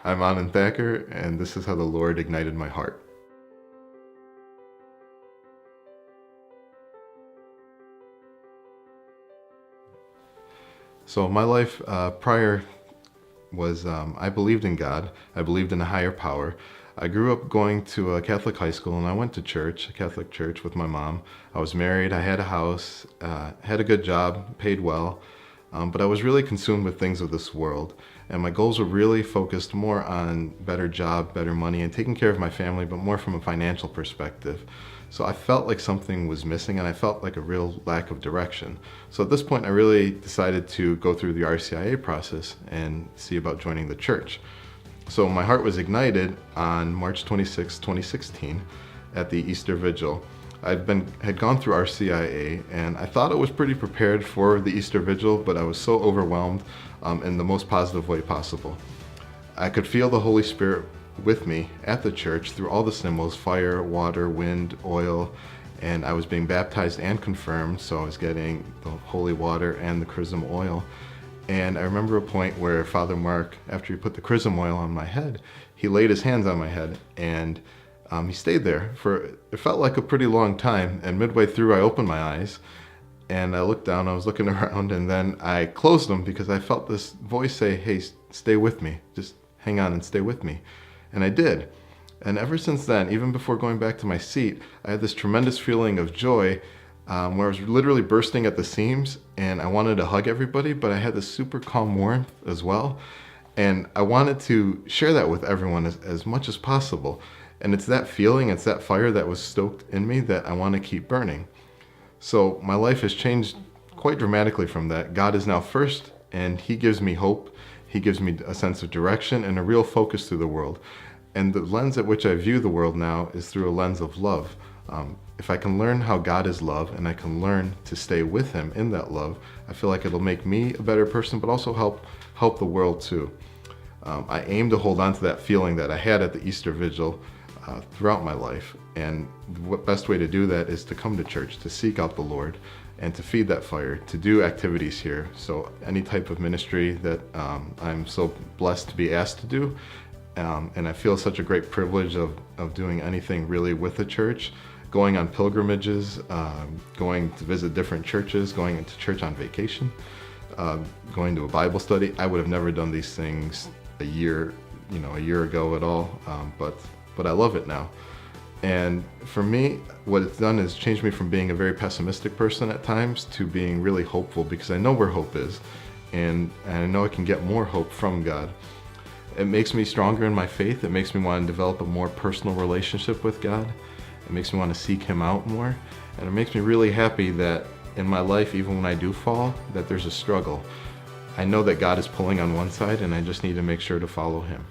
I'm Anand Thacker, and this is how the Lord ignited my heart. So my life prior was I believed in God. I believed in a higher power. I grew up going to a Catholic high school, and I went to church, a Catholic church, with my mom. I was married. I had a house, had a good job, paid well, but I was really consumed with things of this world. And my goals were really focused more on better job, better money, and taking care of my family, but more from a financial perspective. So I felt like something was missing, and I felt like a real lack of direction. So at this point, I really decided to go through the RCIA process and see about joining the church. So my heart was ignited on March 26, 2016 at the Easter Vigil. Had gone through RCIA, and I thought I was pretty prepared for the Easter Vigil, but I was so overwhelmed in the most positive way possible. I could feel the Holy Spirit with me at the church through all the symbols: fire, water, wind, oil, and I was being baptized and confirmed, so I was getting the holy water and the chrism oil. And I remember a point where Father Mark, after he put the chrism oil on my head, he laid his hands on my head, and he stayed there for, it felt like a pretty long time. And midway through, I opened my eyes and I looked down, I was looking around, and then I closed them because I felt this voice say, "Hey, stay with me, just hang on and stay with me." And I did. And ever since then, even before going back to my seat, I had this tremendous feeling of joy where I was literally bursting at the seams, and I wanted to hug everybody, but I had this super calm warmth as well. And I wanted to share that with everyone as much as possible. And it's that feeling, it's that fire that was stoked in me that I want to keep burning. So my life has changed quite dramatically from that. God is now first, and He gives me hope. He gives me a sense of direction and a real focus through the world. And the lens at which I view the world now is through a lens of love. If I can learn how God is love, and I can learn to stay with Him in that love, I feel like it'll make me a better person, but also help the world too. I aim to hold on to that feeling that I had at the Easter Vigil throughout my life. And the best way to do that is to come to church, to seek out the Lord, and to feed that fire, to do activities here. So any type of ministry that I'm so blessed to be asked to do, and I feel such a great privilege of doing anything really with the church, going on pilgrimages, going to visit different churches, going into church on vacation, going to a Bible study. I would have never done these things a year ago at all, but I love it now. And for me, what it's done is changed me from being a very pessimistic person at times to being really hopeful, because I know where hope is, and I know I can get more hope from God. It makes me stronger in my faith. It makes me want to develop a more personal relationship with God. It makes me want to seek Him out more. And it makes me really happy that in my life, even when I do fall, that there's a struggle. I know that God is pulling on one side, and I just need to make sure to follow Him.